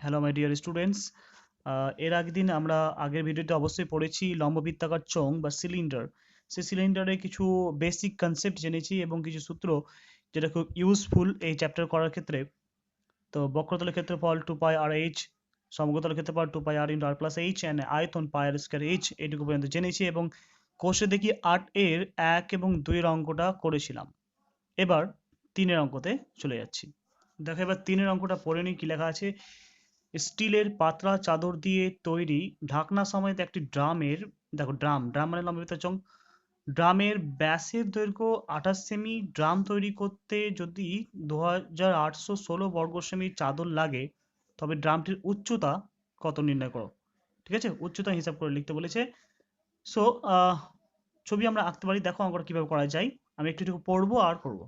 Hello my dear students. এর আগের আমরা আগের ভিডিওতে অবশ্যই পড়েছি লম্ববৃত্তাকার চোঙ বা সিলিন্ডার। সেই সিলিন্ডারের কিছু বেসিক কনসেপ্ট জেনেছি এবং কিছু সূত্র যেটা খুব ইউজফুল এই চ্যাপ্টার করার ক্ষেত্রে। তো বক্রতলের ক্ষেত্রফল 2πr/h, সমগ্রতলের ক্ষেত্রফল 2πr/r+h অ্যান্ড আয়তন πr²h এইটুকু পর্যন্ত জেনেছি এবং কোষে দেখি 8 এর 1 এবং 2 এর অঙ্কটা করেছিলাম। এবার 3 এর অঙ্কতে চলে যাচ্ছি। দেখো এবার 3 এর অঙ্কটা পড়ে নিই কি লেখা আছে। স্টিলের পাতলা চাদর দিয়ে তৈরি ঢাকনা সমেত একটি ড্রামের, দেখো ড্রাম মানে লম্ববৃত্তাকার চোঙ, ড্রামের ব্যাসের দৈর্ঘ্য 28 সেমি। ড্রাম তৈরি করতে যদি 2816 বর্গ সেমি চাদর লাগে তবে ড্রামটির উচ্চতা কত নির্ণয় করো। ঠিক আছে, উচ্চতা হিসাব করে লিখতে বলেছে। সো ছবি আমরা আঁকতে পারি। দেখো অঙ্কটা কিভাবে করা যায়, আমি একটু পড়বো আর করবো।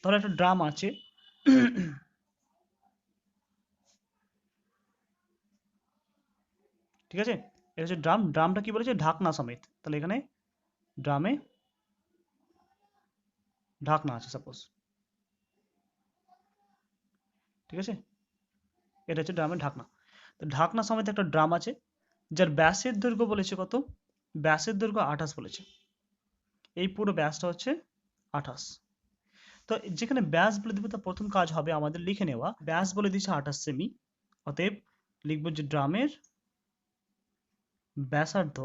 তাহলে একটা ড্রাম আছে, ঠিক আছে, এটা হচ্ছে ড্রাম। ড্রামটা কি বলেছে, ঢাকনা সমেত। তাহলে এখানে ড্রামে ঢাকনা আছে সাপোজ, ঠিক আছে, এটা হচ্ছে ড্রামের ঢাকনা। তো ঢাকনা সমেত একটা ড্রাম আছে যার ব্যাসের দৈর্ঘ্য বলেছে কত, ব্যাসের দৈর্ঘ্য 28 বলেছে। এই পুরো ব্যাসটা হচ্ছে 28। তো যেখানে ব্যাস বলে দেবে, তো প্রথম কাজ হবে আমাদের লিখে নেওয়া। ব্যাস বলে দিচ্ছে 28 সেমি, অতএব লিখবো যে ড্রামের ব্যাসার্ধ,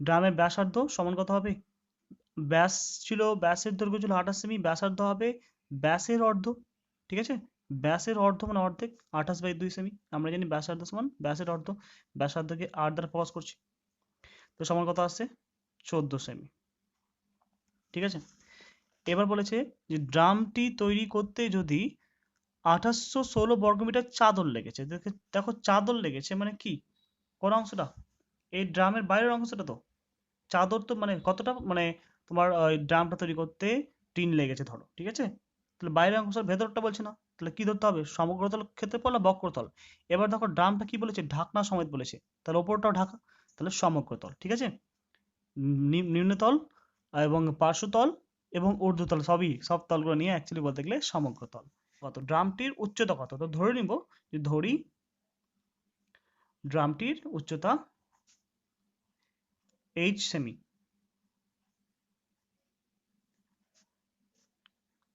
ড্রামের ব্যাসার্ধ সমান কত হবে, ব্যাস ছিল, ব্যাসের দৈর্ঘ্য ছিল 28 সেমি, ব্যাসার্ধ হবে ব্যাসের অর্ধ। ঠিক আছে, ব্যাসের অর্ধ মানে অর্ধেক, 28/2 সেমি। আমরা জানি ব্যাসার্ধ সমান ব্যাসের অর্ধ, ব্যাসার্ধকে 8 দ্বারা প্রকাশ করছি। তো সমান কত আসছে, 14 সেমি। ঠিক আছে, এবার বলেছে যে ড্রামটি তৈরি করতে যদি 2816 বর্গমিটার চাদর লেগেছে। দেখো চাদর লেগেছে মানে কি, কোন অংশটা, এই ড্রামের বাইরের অংশটা। তো চাদর তো মানে কতটা, মানে তোমার ড্রামটা তৈরি করতে টিন লেগেছে ধরো, ঠিক আছে। তাহলে বাইরের অংশের ভেতরটা বলছে না, তাহলে কি ধরতে হবে, সমগ্রতল ক্ষেত্রফল না বক্রতল। এবার দেখো ড্রামটা কি বলেছে, ঢাকনা সমেত বলেছে, তাহলে ওপরটাও ঢাকা, তাহলে সমগ্রতল। ঠিক আছে, নিম্নতল এবং পার্শ্বতল এবং ঊর্ধ্বতল সব তলগুলো নিয়ে অ্যাকচুয়ালি বলতে গেলে সমগ্রতল। কত, ড্রামটির উচ্চতা কত, তো ধরে নিব যে ধরি ড্রামটির উচ্চতা h সেমি,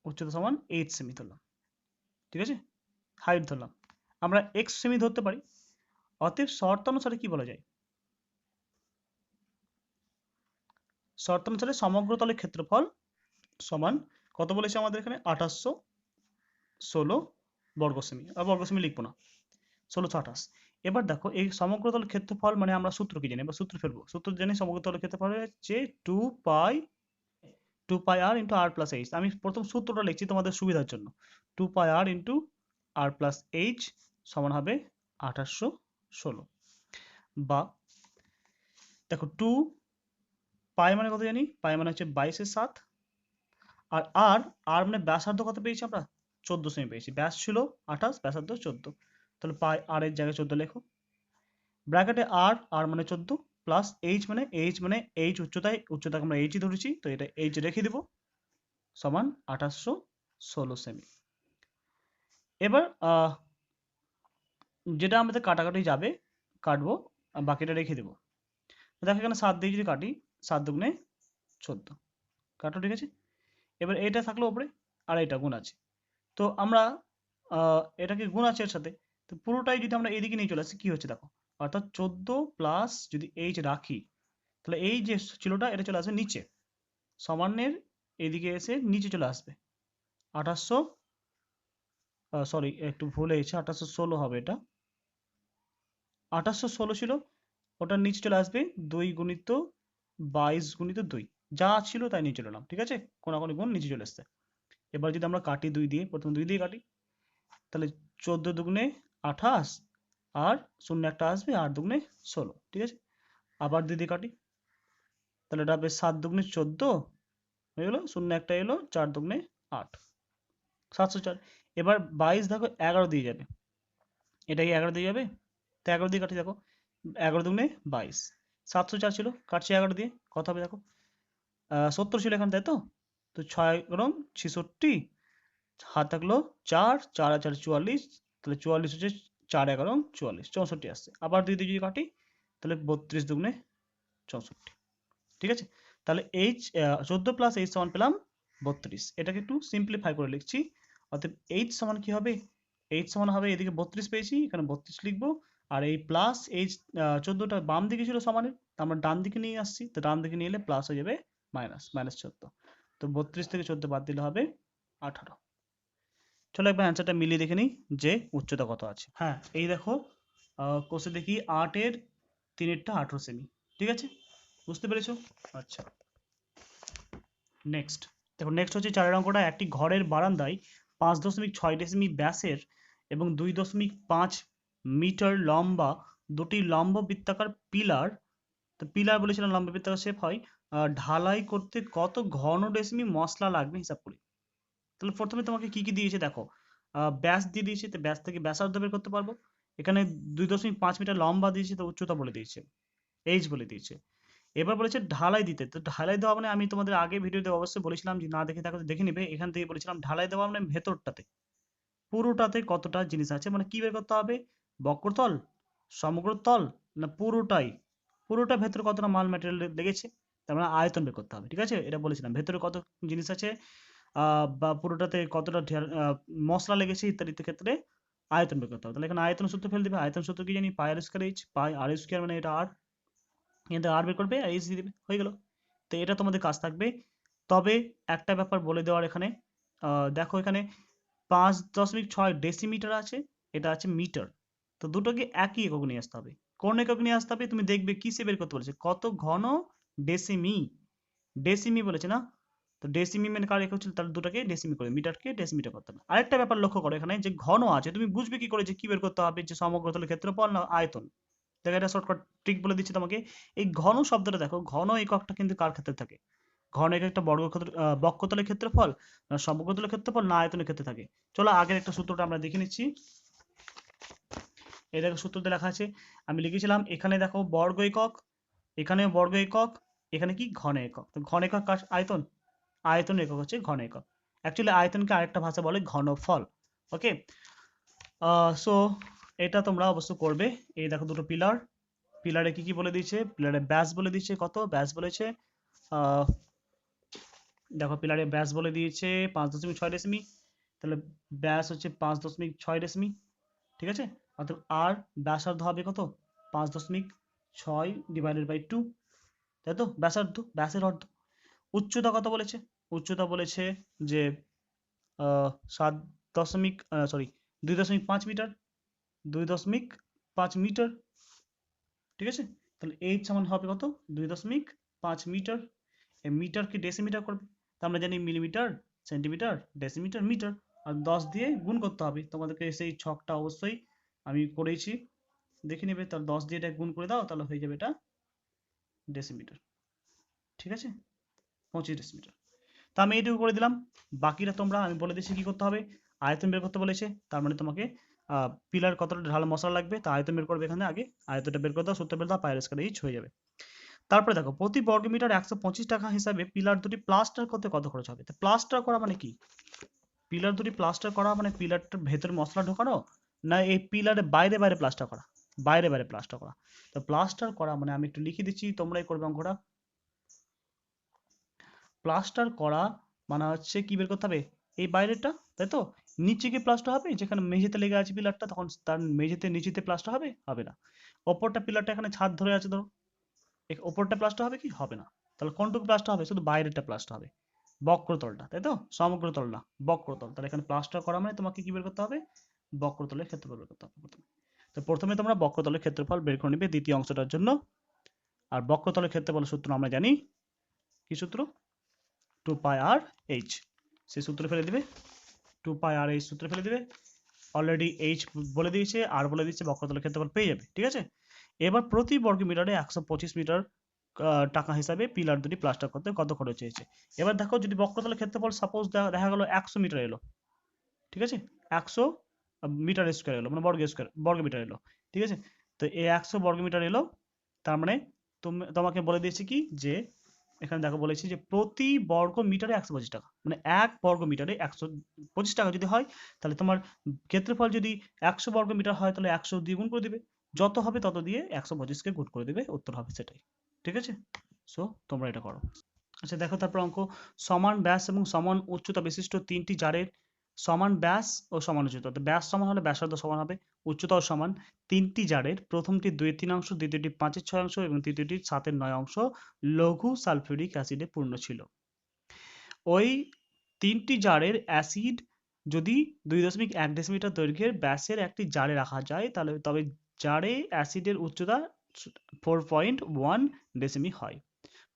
উচ্চতা সমান h সেমি ধরলাম, ঠিক আছে, হাইট ধরলাম। আমরা x সেমি ধরতে পারি। অতএব শর্তানুসারে কি বলা যায়, শর্তানুসারে সমগ্রতলের ক্ষেত্রফল সমান কত বলেছে আমাদের এখানে, 2816 বর্গ সেমি। আর বর্গ সেমি লিখবো না, 1628। এবার দেখো এই সমগ্রতলের ক্ষেত্রফল মানে আমরা সূত্র কি জানি, বা সূত্র ফেলবো। সূত্র জানি সমগ্রতলের ক্ষেত্রফল হচ্ছে 2πr into r plus H. আমি প্রথম সূত্রটা লিখছি তোমাদের সুবিধার জন্য। 2πr into r plus H সমান হবে 2816। বা দেখো 2 পাই মানে কত জানি, পাই মানে হচ্ছে 22/7। আর আর আর মানে ব্যাসার্ধ কত পেয়েছি আমরা, 14 সেমি পেয়েছি। ব্যাস ছিল 28, ব্যাসার্ধ 14, তাহলে পাই আর এর জায়গায় 14 লেখো। ব্র্যাকেটে আর মানে 14 প্লাস এইচ উচ্চতাকে আমরা এইচই ধরেছি, তো এটা এইচ রেখে দিব, সমান 2816 সেমি। এবার যেটা আমাদের কাটাকাটি যাবে কাটবো, বাকিটা রেখে দেবো। দেখো এখানে 7 দিয়ে যদি কাটি, 7 দুগুণে 14, কাটো, ঠিক আছে। এবার এটা থাকলো উপরে আর এটা গুণ আছে, তো আমরা এটাকে গুণ আছে এর সাথে, তো পুরোটাই যদি আমরা এইদিকে নিয়ে চলে আসি কি হচ্ছে দেখো, অর্থাৎ 14 প্লাস যদি এইচ রাখি, তাহলে এই যে চিহ্নটা এটা চলে আসবে নিচে, সমানের এইদিকে এসে নিচে চলে আসবে। 2800, সরি একটু ভুল হয়েছে, 2816 হবে এটা, 2816 ছিল, ওটার নিচে চলে আসবে 2 গুণিত 22 গুণিত 2, যা ছিল তাই নিয়ে চলে এলাম, ঠিক আছে, কোনাকুনি গুণ নিচে চলে আসছে। এবার যদি আমরা কাটি 2 দিয়ে, প্রথমে 2 দিয়ে কাটি, তাহলে 14 দুগুণে 28 আর শূন্য একটা আসবে, 8 দুগুণে 16, ঠিক আছে। আবার 2 দিয়ে কাটি, তাহলে এটা হবে 7 দুগুণে 14 হয়ে গেলো, শূন্য একটা এলো, 4 দুগুণে 8, 704। এবার 22 দেখো 11 দিয়ে যাবে, এটা কি 11 দিয়ে যাবে, তো 11 দিয়ে কাটি, দেখো 11 দুগুণে 22, 704 ছিল, কাটছি 11 দিয়ে, কত হবে দেখো, 70 ছিল এখানে, তাই তো, তো 6 রং 66, হাত থাকলো 4, 4 আর 4 44, তাহলে 44 হচ্ছে 4 11 44, 64 আসছে। আবার 2 দিয়ে যদি কাটি তাহলে 32 দুগুণে 64, ঠিক আছে। তাহলে এইচ 14 প্লাস এইচ সমান পেলাম 32। এটাকে একটু সিম্পলিফাই করে লিখছি। অতএব এইচ সমান কি হবে, এইচ সমান হবে এদিকে 32 পেয়েছি, এখানে 32 লিখবো, আর এই প্লাস এইচ 14টা বাম দিকে ছিল সমানের, আমরা ডান দিকে নিয়ে আসছি, তো ডান দিকে নিয়ে এলে প্লাস হয়ে যাবে মাইনাস, মাইনাস 14। তো 32 থেকে 14 বাদ দিলে হবে 18। চলো একবার অ্যান্সারটা মিলিয়ে দেখে নিই যে উচ্চতা কত আছে। হ্যাঁ, এই দেখো কোষে দেখি 8 এর 3 18 সেমি, ঠিক আছে, বুঝতে পেরেছো? আচ্ছা, নেক্সট দেখো, নেক্সট হচ্ছে 4 অঙ্কটা। একটি ঘরের বারান্দায় 5.6 ডেসিমি ব্যাসের এবং 2.5 মিটার লম্বা দুটি লম্ব বৃত্তাকার পিলার, তো পিলার বলেছিলাম লম্ব বৃত্তাকার শেপ হয়, ঢালাই করতে কত ঘন ডেসিমি মশলা লাগবে হিসাব করি। তাহলে প্রথমে তোমাকে কি কি দিয়েছে দেখো, ব্যাস দিয়ে দিয়েছে, তো ব্যাস থেকে ব্যাসার্ধ বের করতে পারবো। এখানে 2.5 মিটার লম্বা দিয়েছে, তো উচ্চতা বলে দিয়েছে, এইচ বলে দিয়েছে। এবার বলেছে ঢালাই দিতে, তো ঢালাই দেওয়া মানে আমি তোমাদের আগে ভিডিওতে অবশ্যই বলেছিলাম, যে না দেখে থাকো তো দেখে নিবে, এখান থেকে বলেছিলাম ঢালাই দেওয়া মানে ভেতরটাতে, পুরোটাতে কতটা জিনিস আছে, মানে কি বের করতে হবে, বক্রতল, সমগ্রতল, না পুরোটাই, পুরোটা ভেতরে কতটা মাল ম্যাটেরিয়াল লেগেছে, তার মানে আয়তন বের করতে হবে, ঠিক আছে। এটা বলেছিলাম ভেতরে কত জিনিস আছে, বা পুরোটাতে কতটা মশলা লেগেছে ইত্যাদি ক্ষেত্রে আয়তন বের করতে হবে। তাহলে এখানে আয়তন সূত্র ফেলে দিবে, আয়তন সূত্র কি জানি, পাই আর স্কয়ার এইচ, পাই আর স্কয়ার মানে এটা আর, এখানে আর বের করবে আর এইচ দিয়ে দেবে, হয়ে গেল। তো এটা তোমাদের কাজ থাকবে। তবে একটা ব্যাপার বলে দেওয়ার এখানে, দেখো এখানে 5.6 ডেসিমিটার আছে, এটা আছে মিটার, তো দুটোকে একই একক নিয়ে আসতে হবে। কোন একক নিয়ে আসতে হবে তুমি দেখবে কিসে বের করতে বলেছে, কত ঘন ডেসিমি, ডেসিমি বলেছে না, তো ডেসিমি মানে কার একক ছিল, তাহলে দুটোকে ডেসিমি করে মিটারকে ডেসিমিটার করতে হবে। আরেকটা ব্যাপার লক্ষ্য করো, এখানে যে ঘন আছে তুমি বুঝবে কি করে যে কি বের করতে হবে, যে সমগ্রতলের ক্ষেত্রফল না আয়তন। দেখো এটা শর্টকাট ট্রিক বলে দিচ্ছি তোমাকে। এই ঘন শব্দটা দেখো, ঘন এককটা কিন্তু কার ক্ষেত্রে থাকে, ঘন একটা বর্গক্ষেত্র, বক্ষতলের ক্ষেত্রফল না সমগ্রতলের ক্ষেত্রফল না আয়তনের ক্ষেত্রে থাকে। চলো আগের একটা সূত্রটা আমরা দেখে নিচ্ছি। এই দেখো সূত্রতে লেখা আছে, আমি লিখেছিলাম এখানে দেখো বর্গ একক, এখানেও বর্গ একক, এখানে কি ঘন একক, তো ঘন একক আয়তন, আয়তন একক হচ্ছে ঘন একক। অ্যাকচুয়ালি আয়তনকে আরেকটা ভাষা বলে ঘনফল। ওকে, সো এটা তোমরা অবশ্য করবে। এই দেখো দুটো পিলার, পিলারে কি কি বলে দিয়েছে, পিলারে ব্যাস বলে দিয়েছে, কত ব্যাস বলেছে, আহ দেখো পিলারে ব্যাস বলে দিয়েছে 5.6 ডেসিমি, তাহলে ব্যাস হচ্ছে 5.6 ডেসিমি, ঠিক আছে। অর্থাৎ আর ব্যাসার্ধ হবে কত, 5.6 ডিভাইডেড বাই 2, তাই তো, ব্যাসার্ধ, ব্যাসের অর্ধ। উচ্চতা কত বলেছে, উচ্চতা বলেছে যে 2.5 মিটার, 2.5 মিটার, ঠিক আছে। তাহলে এইচ সমান হবে কত, 2.5 মিটার, এই মিটারকে ডেসিমিটার করবে, তো আমরা জানি মিলিমিটার, সেন্টিমিটার, ডেসিমিটার, মিটার, আর 10 দিয়ে গুণ করতে হবে। তোমাদেরকে সেই ছকটা অবশ্যই আমি করেছি, দেখে নেবে। তাহলে 10 দিয়ে এটা গুণ করে দাও, তাহলে হয়ে যাবে এটা ডেসিমিটার, ঠিক আছে, 25 ডেসিমিটার। তা আমি এইটুকু করে দিলাম, বাকিটা তোমরা, আমি বলে দিচ্ছি কি করতে হবে। আয়তন বের করতে বলেছে, তার মানে তোমাকে পিলার কতটা ঢাল মশলা লাগবে তা আয়তন বের করবে, এখানে আগে আয়তনটা বের করে দাও, সূত্র বের দাও, পায়ের স্কয়ার এইচ হয়ে যাবে। তারপরে দেখো প্রতি বর্গমিটার 125 টাকা হিসাবে পিলার দুটি প্লাস্টার করতে কত খরচ হবে। তো প্লাস্টার করা মানে কি, পিলার দুটি প্লাস্টার করা মানে পিলারটার ভেতরে মশলা ঢোকানো, না এই পিলারের বাইরে বাইরে প্লাস্টার করা, বাইরে বাইরে প্লাস্টার করা। তো প্লাস্টার করা মানে আমি একটু লিখে দিচ্ছি, তোমরাই করবে অঙ্কটা। প্লাস্টার করা মানে হচ্ছে কি বের করতে হবে, এই বাইরেটা, তাই তো, নিচে কি প্লাস্টার হবে, যেখানে মেঝেতে লেগে আছে পিলারটা, তখন তার মেঝেতে নিচেতে প্লাস্টার হবে, হবে না। ওপরটা পিলারটা এখানে ছাদ ধরে আছে ধরো, ওপরটা প্লাস্টার হবে কি, হবে না। তাহলে কোনটুকু প্লাস্টার হবে, শুধু বাইরেটা প্লাস্টার হবে, বক্রতলটা, তাই তো, সমগ্রতল না বক্রতল। তাহলে এখানে প্লাস্টার করা মানে তোমাকে কি বের করতে হবে, বক্রতলের ক্ষেত্রফল বের করতে হবে প্রথমে। তো প্রথমে তোমরা বক্রতলের ক্ষেত্রফল বের করে নিবে দ্বিতীয় অংশটার জন্য। আর বক্রতলের ক্ষেত্রফলের সূত্র আমরা জানি, কি সূত্র, 2 পাই আর এইচ, সেই সূত্র ফেলে দিবে, 2 পাই আর এইচ সূত্র ফেলে দিবে। অলরেডি এইচ বলে দিয়েছে, আর বলে দিয়েছে, বক্রতলের ক্ষেত্রফল পেয়ে যাবে, ঠিক আছে। এবার প্রতি বর্গ মিটারে 125 মিটার টাকা হিসাবে পিলার দুটি প্লাস্টার করতে কত খরচ হয়েছে। এবার দেখো যদি বক্রতলের ক্ষেত্রফল সাপোজ দেখা গেল 100 মিটার এলো, ঠিক আছে, 100 মিটার স্কোয়ার এলো, মানে বর্গ মিটার এলো, ঠিক আছে। তো এই 100 বর্গ মিটার এলো, তার মানে তোমাকে বলে দিয়েছে কি যে এখানে দেখো বলেছি যে প্রতি বর্গ মিটারে 125 টাকা, মানে 1 বর্গ মিটারে 125 টাকা যদি হয়, তাহলে তোমার ক্ষেত্রফল যদি 100 বর্গ মিটার হয় তাহলে 100 দিয়ে গুণ করে দিবে, যত হবে তত দিয়ে 125 কে গুণ করে দিবে, উত্তর হবে সেটাই। ঠিক আছে, সো তোমরা এটা করো। আচ্ছা দেখো তারপর অঙ্ক, সমান ব্যাস এবং সমান উচ্চতা বিশিষ্ট তিনটি জারের সমান ব্যাস ও সমান উচ্চতা, তো ব্যাস সমান হলে ব্যাসার্ধ সমান হবে, উচ্চতাও সমান। তিনটি জারের প্রথমটি 2/3 দ্বিতীয়টি 5/6 এবং তৃতীয়টি 7/9 লঘু সালফিউরিক অ্যাসিডে পূর্ণ ছিল। ওই তিনটি জারের অ্যাসিড যদি 2.1 ডেসিমিটার দৈর্ঘ্যের ব্যাসের একটি জারে রাখা যায়, তাহলে তবে জারে অ্যাসিডের উচ্চতা 4.1 ডেসিমি হয়।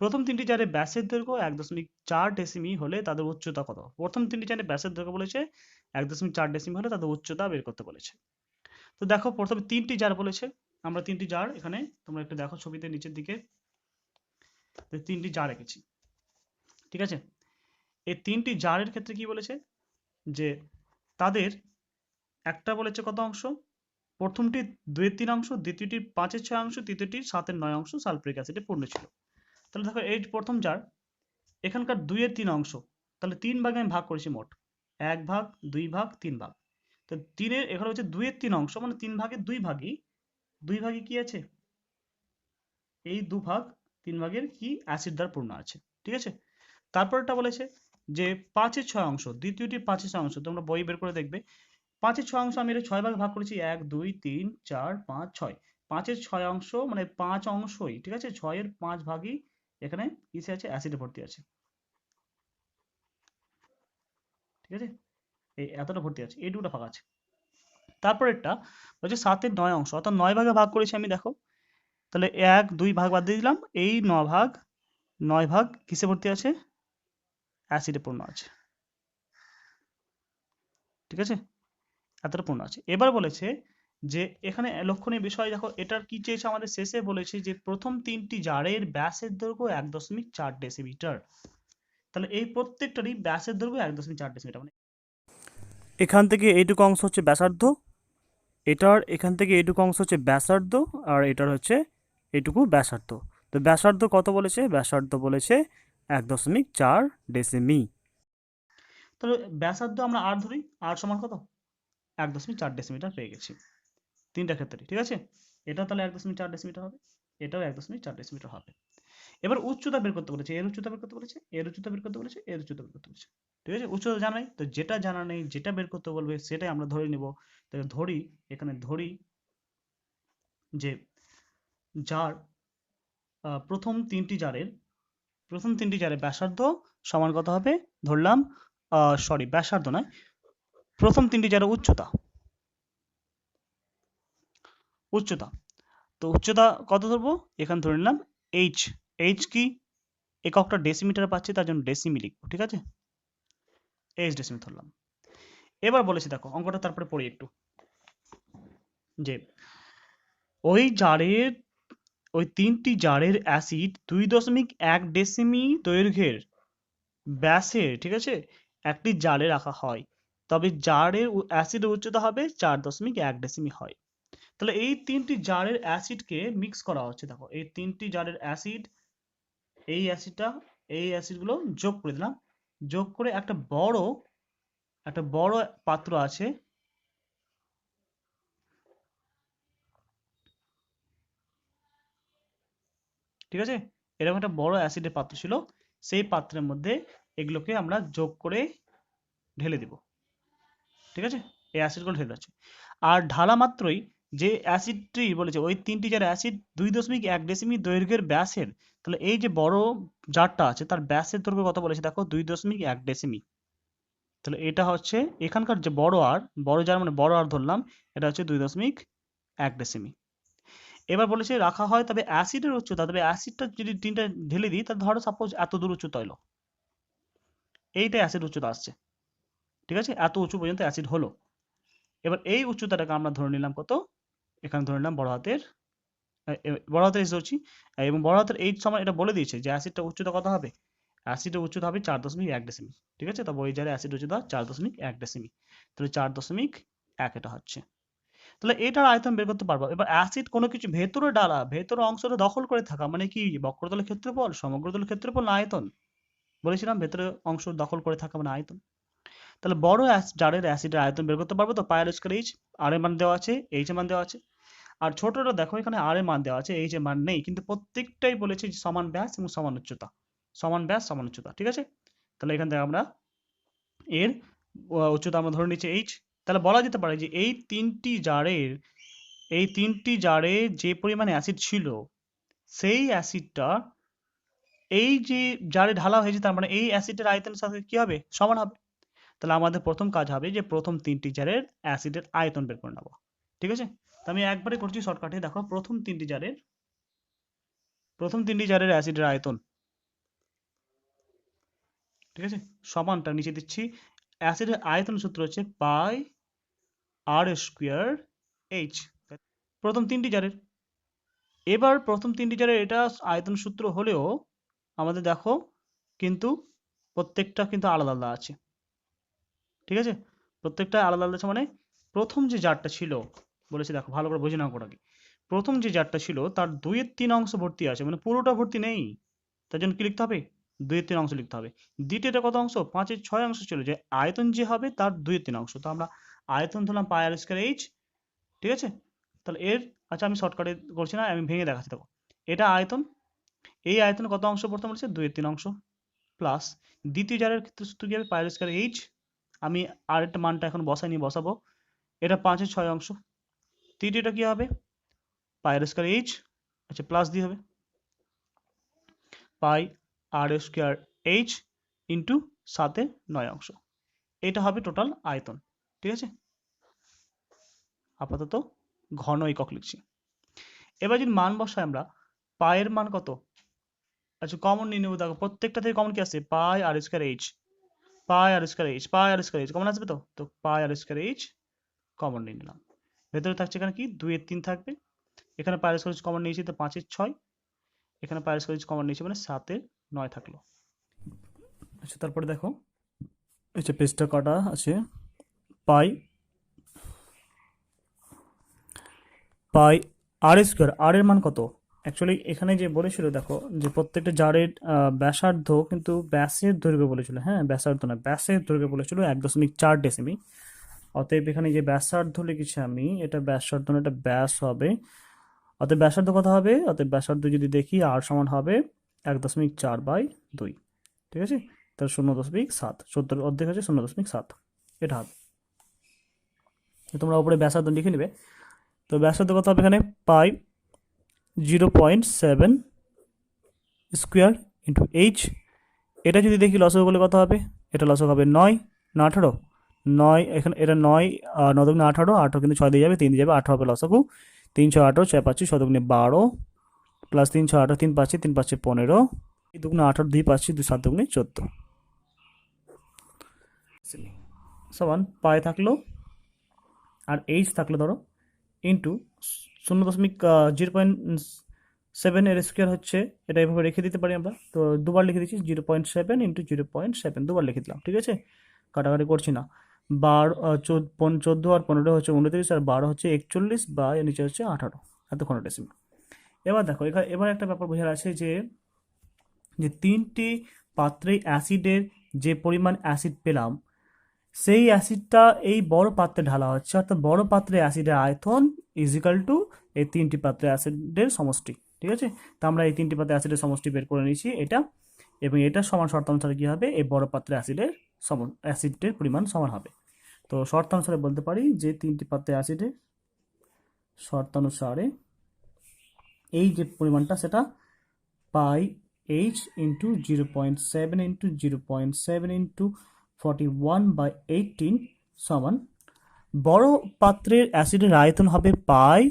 প্রথম তিনটি জারের ব্যাসের দৈর্ঘ্য 1.4 ডেসিমি হলে তাদের উচ্চতা কত? প্রথম তিনটি জারের ব্যাসের দৈর্ঘ্য বলেছে 1.4 ডেসিমি হলে তাদের উচ্চতা বের করতে বলেছে। তো দেখো প্রথমে তিনটি জার বলেছে, আমরা তিনটি জার এখানে তোমরা একটু দেখো ছবিতে নিচের দিকে তিনটি জার রেখেছি। ঠিক আছে, এই তিনটি জারের ক্ষেত্রে কি বলেছে যে তাদের একটা বলেছে কত অংশ, প্রথমটি 2/3, দ্বিতীয়টি 5/6, তৃতীয়টি 7/9 সালফিউরিক অ্যাসিডে পূর্ণ ছিল। তাহলে দেখো এই প্রথম জার, এখানকার 2/3, তাহলে 3 ভাগে আমি ভাগ করেছি মোট, 1 ভাগ 2 ভাগ 3 ভাগ। তো 3-এর এখানে হচ্ছে 2/3 মানে 3 ভাগের 2 ভাগই, 2 ভাগে কি আছে, এই 2 ভাগ 3 ভাগের কি অ্যাসিড দ্বারা পূর্ণ আছে। ঠিক আছে, তারপরটা বলেছে যে 5/6, দ্বিতীয়টি 5/6, তোমরা বই বের করে দেখবে 5/6 আমি এটা 6 ভাগে ভাগ করেছি, 1 2 3 4 5 6, 5/6 মানে 5 অংশই, ঠিক আছে, 6-এর 5 ভাগই এখানে কিসে আছে, অ্যাসিডে ভর্তি আছে। ঠিক আছে, এই এতটা ভর্তি আছে, এই দুটো ফাঁকা আছে। তারপরেরটা হচ্ছে 7/9, অর্থাৎ 9 ভাগে ভাগ করেছি আমি, দেখো তাহলে 1 2 ভাগ বাদ দিয়ে দিলাম, এই 9 ভাগ কিসে ভর্তি আছে, অ্যাসিডে পূর্ণ আছে। ঠিক আছে, এতটা পূর্ণ আছে। এবার বলেছে যে এখানে লক্ষণীয় বিষয় দেখো, এটার কি চেয়েছে আমাদের, শেষে বলেছে যে প্রথম তিনটি জারের ব্যাসের দৈর্ঘ্য 1.4 ডেসিমিটার, তাহলে এই প্রত্যেকটারই ব্যাসের দৈর্ঘ্য 1.4 ডেসিমিটার, মানে এখান থেকে এইটুকু অংশ হচ্ছে ব্যাসার্ধ, এটার এখান থেকে এইটুকু অংশ হচ্ছে ব্যাসার্ধ, আর এটার হচ্ছে এইটুকু ব্যাসার্ধ। তো ব্যাসার্ধ কত বলেছে, ব্যাসার্ধ বলেছে 1.4 ডেসিমি। তাহলে ব্যাসার্ধ আমরা আর ধরি, আর সমান কত, 1.4 ডেসিমিটার পেয়ে গেছি তিনটা ক্ষেত্রে। ঠিক আছে, এটা তাহলে 1.4 ডেসিমিটার হবে, এটাও 1.4 ডেসিমিটার হবে। এবার উচ্চতা বের করতে বলেছে, এর উচ্চতা বের করতে বলেছে, এর উচ্চতা বের করতে বলেছে, এর উচ্চতা বের করতে বলেছে। ঠিক আছে, উচ্চতা জানা নেই, তো যেটা জানা নেই যেটা বের করতে বলবে সেটাই আমরা ধরে নিব। তাহলে ধরি, এখানে ধরি যে যার প্রথম তিনটি জারের ব্যাসার্ধ সমান কত হবে, ধরলাম সরি ব্যাসার্ধ নয়, প্রথম তিনটি জারের উচ্চতা, তো উচ্চতা কত ধরবো, এখানে ধরে নিলাম এইচ, এইচ কি এককটা ডেসিমিটারে পাচ্ছি, তার জন্য ডেসিমি লিখবো। ঠিক আছে, এইচ ডেসিমি ধরলাম। এবার বলেছি দেখো অঙ্কটা, তারপরে পড়ি একটু, যে ওই জারের ওই তিনটি জারের অ্যাসিড 2.1 ডেসিমি দৈর্ঘ্যের ব্যাসের, ঠিক আছে, একটি জারে রাখা হয়, তবে জারের অ্যাসিডের উচ্চতা হবে 4.1 ডেসিমি হয়। তাহলে এই তিনটি জারের অ্যাসিডকে মিক্স করা হচ্ছে, দেখো এই তিনটি জারের অ্যাসিড, এই অ্যাসিডটা, এই অ্যাসিডগুলো যোগ করে দিলাম, যোগ করে একটা বড় পাত্র আছে, ঠিক আছে, এরকম একটা বড় অ্যাসিডের পাত্র ছিল, সেই পাত্রের মধ্যে এগুলোকে আমরা যোগ করে ঢেলে দিব। ঠিক আছে, এই অ্যাসিডগুলো ঢেলে যাচ্ছে, আর ঢালা মাত্রই যে অ্যাসিডটি বলেছে ওই তিনটি যার অ্যাসিড 2.1 ডেসিমি দৈর্ঘ্যের ব্যাসের, তাহলে এই যে বড় জারটা আছে তার ব্যাসের দৈর্ঘ্য কত বলেছে দেখো, 2.1 ডেসিমি। তাহলে এটা হচ্ছে এখানকার যে বড় জার মানে বড় আর ধরলাম, এটা হচ্ছে 2.1 ডেসিমি। এবার বলেছে রাখা হয়, তবে অ্যাসিডের উচ্চতা, তবে অ্যাসিডটা যদি তিনটা ঢেলে দিই, তাহলে ধরো সাপোজ এত দূর উচ্চতা হলো, এইটা অ্যাসিড উচ্চতা আসছে, ঠিক আছে, এত উঁচু পর্যন্ত অ্যাসিড হলো। এবার এই উচ্চতাটাকে আমরা ধরে নিলাম কত, এখানে ধরে নিলাম বড় হাতের এস ধরছি, এবং বড় হাতের এইচ সমান, এটা বলে দিয়েছে যে অ্যাসিডটা উচ্চতা কত হবে, অ্যাসিডের উচ্চতা হবে 4.1 ডেসিমি। ঠিক আছে, তবে ওই জায়গায় অ্যাসিড উচ্চতা 4.1 ডেসিমি, তাহলে 4.1 এটা হচ্ছে। তাহলে এটার আয়তন বের করতে পারবো। এবার অ্যাসিড কোনো কিছু ভেতরে ডালা, ভেতরের অংশটা দখল করে থাকা মানে কি, বক্রতলের ক্ষেত্রফল, সমগ্রতলের ক্ষেত্রফল না আয়তন? বলেছিলাম ভেতরের অংশ দখল করে থাকা মানে আয়তন। তাহলে বড় জারের অ্যাসিডের আয়তন বের করতে পারবো তো, পাই আর স্কয়ার এইচ, আর এর মান দেওয়া আছে, এইচ এর মান দেওয়া আছে। আর ছোটটা দেখো এখানে আর এর মান দেওয়া আছে, এইচ এর মান নেই, কিন্তু প্রত্যেকটাই বলেছে যে সমান ব্যাস এবং সমান উচ্চতা, সমান ব্যাস সমান উচ্চতা, ঠিক আছে। তাহলে এখান থেকে আমরা এর উচ্চতা আমরা ধরে নিচ্ছি এইচ। তাহলে বলা যেতে পারে যে এই তিনটি জারে যে পরিমাণে অ্যাসিড ছিল, সেই অ্যাসিডটা এই যে জারে ঢালা হয়েছে, তার মানে এই অ্যাসিডের আয়তনের সাথে কি হবে, সমান হবে। তাহলে আমাদের প্রথম কাজ হবে যে প্রথম তিনটি জারের অ্যাসিডের আয়তন বের করে নেবো, ঠিক আছে। তো আমি একবারে করছি শর্টকাটে, দেখো প্রথম তিনটি জারের অ্যাসিডের আয়তন, ঠিক আছে, সমানটা নিচে দিচ্ছি। অ্যাসিডের আয়তন সূত্র হচ্ছে পাই আর স্কোয়ার এইচ, প্রথম তিনটি জারের। এবার প্রথম তিনটি জারের এটা আয়তন সূত্র হলেও আমাদের দেখো কিন্তু প্রত্যেকটা কিন্তু আলাদা আলাদা আছে, ঠিক আছে। প্রত্যেকটা আলাদা আলাদা আছে মানে প্রথম যে জারটা ছিল, বলেছি দেখো ভালো করে বুঝে নাও ওটাকে, প্রথম যে জারটা ছিল তার 2/3 অংশ ভর্তি আছে, মানে পুরোটা ভর্তি নেই। তার জন্য কি লিখতে হবে, 2/3 অংশ লিখতে হবে। দ্বিতীয়টা কত অংশ, 5/6 অংশ ছিল, যে আয়তন যে হবে তার 2/3 অংশ। তো আমরা আয়তন ধরলাম পাই আর স্কয়ার এইচ, ঠিক আছে। তাহলে এর, আচ্ছা আমি শর্টকাটে করছি না, আমি ভেঙে দেখাচ্ছি, দেখো এটা আয়তন, এই আয়তনে কত অংশ পড়তে বলেছে, 2/3 অংশ, প্লাস দ্বিতীয় জারের ক্ষেত্রে সূত্র কি হবে, পাই আর স্কয়ার এইচ, আমি আর একটা মানটা এখন বসাইনি, বসাবো, এটা 5/6 অংশ। তৃতীয়টা কি হবে, পাই আর স্কয়ার এইচ, আচ্ছা প্লাস দিয়ে হবে পাই আর স্কয়ার এইচ ইন্টু 7/9 অংশ, এটা হবে টোটাল আয়তন, ঠিক আছে। আপাতত ঘন একক লিখছি। এবার যদি মান বসাই আমরা, পায়ের মান কত, আচ্ছা কমন নিয়ে নেবো, দেখো প্রত্যেকটা থেকে কমন কি আসছে, পাই আর স্কয়ার এইচ, পাই আর স্কয়ার এইচ, পাই আর স্কয়ার এইচ কমন আসবে, তো পাই আর স্কয়ার এইচ কমন নিয়ে নিলাম। ভেতরে থাকছে এখানে কি 2/3 থাকবে, এখানে পাই আর স্কয়ার এইচ কমন নিয়েছি তো 5/6, এখানে পাই আর স্কয়ার এইচ কমন নিয়েছি মানে 7/9 থাকলো। আচ্ছা তারপরে দেখো, আচ্ছা পেজটা কাটা আছে, পাই পাই আর স্কোয়ার, আর এর মান কত, অ্যাকচুয়ালি এখানে যে বলেছিল দেখো যে প্রত্যেকটা জারের ব্যাসার্ধ কিন্তু ব্যাসের দৈর্ঘ্য বলেছিল, হ্যাঁ ব্যাসার্ধ না ব্যাসের দৈর্ঘ্য বলেছিল 1.4 ডেসিমি। অতএব এখানে যে ব্যাসার্ধ লিখেছি আমি, এটা ব্যাসার্ধ না, এটা ব্যাস হবে। অতএব ব্যাসার্ধ কত হবে, অতএব ব্যাসার্ধ যদি দেখি আর সমান হবে 1.4/2, ঠিক আছে। তাহলে 0.7, 14 অর্ধেক হচ্ছে 0.7, এটা হবে। তোমরা উপরে ব্যাসার্ধ লিখে নেবে। তো ব্যাসার্ধ কত হবে এখানে, পাই 0.7 স্কোয়ার ইন্টু এইচ, এটা যদি দেখি লসক বলে কত হবে, এটা লসক হবে 9 না 18, 9 এখানে এটা 9, 9 দুগুণে 18, 18 কিন্তু 6 দিয়ে যাবে, 3 দিয়ে যাবে, 18 হবে লসকু, 3 6 18, 6 5 6 দুগুণে 12, প্লাস 3 6 18, 3 5 3 5 15, 2 দুগুণে 18, 2 5 2 7 দুগুণে 14 সমান পায়ে থাকলো আর এইচ থাকলো ধরো ইন্টু 0.7 এর স্কোয়ার হচ্ছে, এটা এভাবে রেখে দিতে পারি আমরা, তো দুবার লিখে দিচ্ছি 0.7 ইন্টু 0.7, দুবার লিখে দিলাম, ঠিক আছে, কাটাকাটি করছি না। 14 আর 15 হচ্ছে 29, আর 12 হচ্ছে 41, বা এর নিচে হচ্ছে 18, এত ঘন ডেসিমিল। এবার দেখো এবার একটা ব্যাপার বোঝার আছে যে তিনটি পাত্রে অ্যাসিডের যে পরিমাণ অ্যাসিড পেলাম, সেই অ্যাসিডটা এই বড় পাত্রে ঢালা হচ্ছে, অর্থাৎ বড় পাত্রে অ্যাসিডের আয়তন ইজিক্যাল টু এই তিনটি পাত্রে অ্যাসিডের সমষ্টি, ঠিক আছে। তো আমরা এই তিনটি পাত্রে অ্যাসিডের সমষ্টি বের করে নিয়েছি এটা, এবং এটা সমান শর্তানুসারে কী হবে, এই বড় পাত্রে অ্যাসিডের পরিমাণ সমান হবে। তো শর্তানুসারে বলতে পারি যে তিনটি পাত্রে অ্যাসিডের শর্তানুসারে এই যে পরিমাণটা সেটা পাই এইচ ইন্টু 0.7 ইন্টু 0.7 ইন্টু 41/18 সমান বড় পাত্রের অ্যাসিডের আয়তন হবে পাই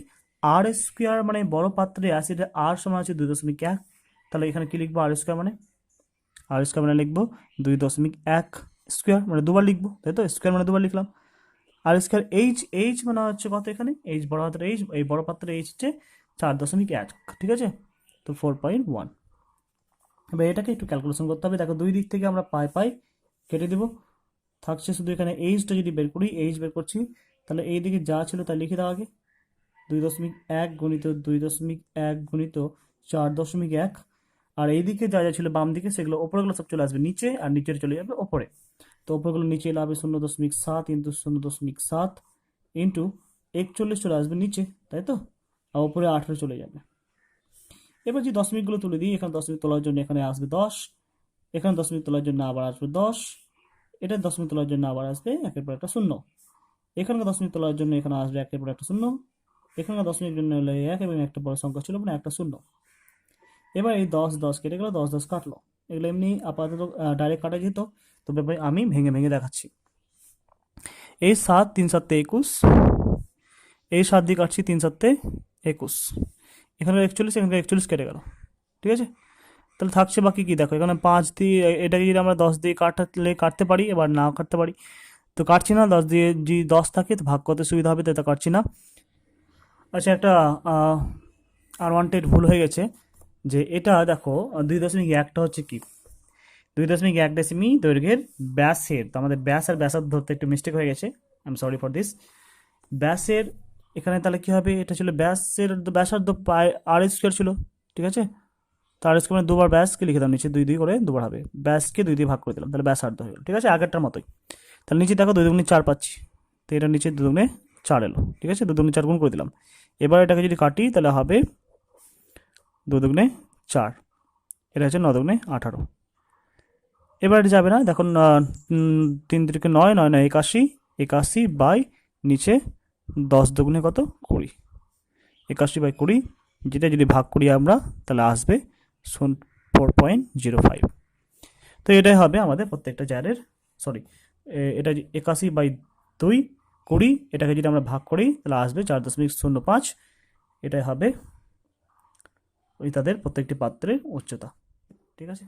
আর স্কোয়ার, মানে বড় পাত্রে অ্যাসিডের আর সমান আছে 2.1, তাহলে এখানে কি লিখবো, আর স্কোয়ার মানে লিখবো 2.1 স্কোয়ার, মানে দুবার লিখবো, তাই তো, স্কোয়ার মানে দুবার লিখলাম। আর স্কোয়ার এইচ মানে হচ্ছে কত, এখানে এইচ বড় হাতের এইচ, এই বড় পাত্রের এইচ হচ্ছে 4.1, ঠিক আছে, তো 4.1। এবার এটাকে একটু ক্যালকুলেশন করতে হবে, দেখো দুই দিক থেকে আমরা পাই কেটে দেবো, থাকছে শুধু এখানে এইচটা যদি বের করি, এইচ বের করছি, তাহলে এই দিকে যা ছিল তাই লিখে দাও আগে, 2.1 গুণিত 2.1 গুণিত 4.1, আর এইদিকে যা যা ছিল বাম দিকে সেগুলো ওপরেগুলো সব চলে আসবে নিচে, আর নিচের চলে যাবে ওপরে। তো ওপরগুলো নিচে এলে হবে 0.7 ইন্টু 0.7 ইন্টু 41 চলে আসবে নিচে, তাই তো, আর ওপরে 18 চলে যাবে। এবার যে দশমিকগুলো তুলে দিই, এখানে দশমিক তোলার জন্য এখানে আসবে 10, এখানে দশমিক তোলার জন্য আবার আসবে 10, এটা দশমিক তোলার জন্য আবার আসবে একের পর একটা শূন্য, এখানকার দশমিক তোলার জন্য এখানে আসবে একের পর একটা শূন্য, এখানকার দশমিক জন্য হলো 1 এবং একটা বড় সংখ্যা ছিল মানে একটা শূন্য। এবার এই 10 10 কেটে গেল, 10 10 কাটলো, এগুলো এমনি আপাতত ডাইরেক্ট কাটা যেত, তবে আমি ভেঙে ভেঙে দেখাচ্ছি। এই 7 3 7 21, এই 7 দিয়ে কাটছি 3 7 21, এখানে 41, এখানে 41 কেটে গেল, ঠিক আছে। তাহলে থাকছে বাকি কি দেখো, এখানে 5 দিয়ে এটাকে যদি আমরা 10 দিয়ে কাটতে পারি, এবার নাও কাটতে পারি, তো কাটছি না, 10 দিয়ে যদি 10 থাকে তো ভাগ করতে সুবিধা হবে, তাই তো কাটছি না। আচ্ছা, একটা আনওয়ান্টেড ভুল হয়ে গেছে, যে এটা দেখো 2.1টা হচ্ছে কি, 2.1 ডেসিমি দৈর্ঘ্যের ব্যাসের, তো আমাদের ব্যাস আর ব্যাসার্ধ ধরতে একটু মিস্টেক হয়ে গেছে, I am sorry for this. ব্যাসের এখানে তাহলে কি হবে, এটা ছিল ব্যাসের ব্যাসার্ধ আর স্কোয়ার ছিল, ঠিক আছে, তো আর স্কোয়ার মানে দুবার ব্যাসকে লিখে দিলাম নিচে, 2 2 করে দুবার হবে, ব্যাসকে 2 দিয়ে ভাগ করে দিলাম, তাহলে ব্যাসার্ধ হয়ে গেল, ঠিক আছে, আগেরটার মতোই। তাহলে নিচে দেখো 2 2 4 পাচ্ছি, তো এটা নিচে 2 2 4 এলো, ঠিক আছে, 2 2 4 গুণ করে দিলাম। এবার এটাকে যদি কাটি তাহলে হবে 2 2 4, এটা হচ্ছে 9 2 18। এবার এটা যাবে না, দেখুন 3 3 9 9 9 81, 81 বাই নিচে 10 দুগুণে কত 20, 81/20, যেটা যদি ভাগ করি আমরা তাহলে আসবে 4.05। তো এটাই হবে আমাদের প্রত্যেকটা জারের, সরি, এটা 81/2 20, এটাকে যদি আমরা ভাগ করি তাহলে আসবে 4.05, এটাই হবে ওই তাদের প্রত্যেকটি পাত্রের উচ্চতা, ঠিক আছে।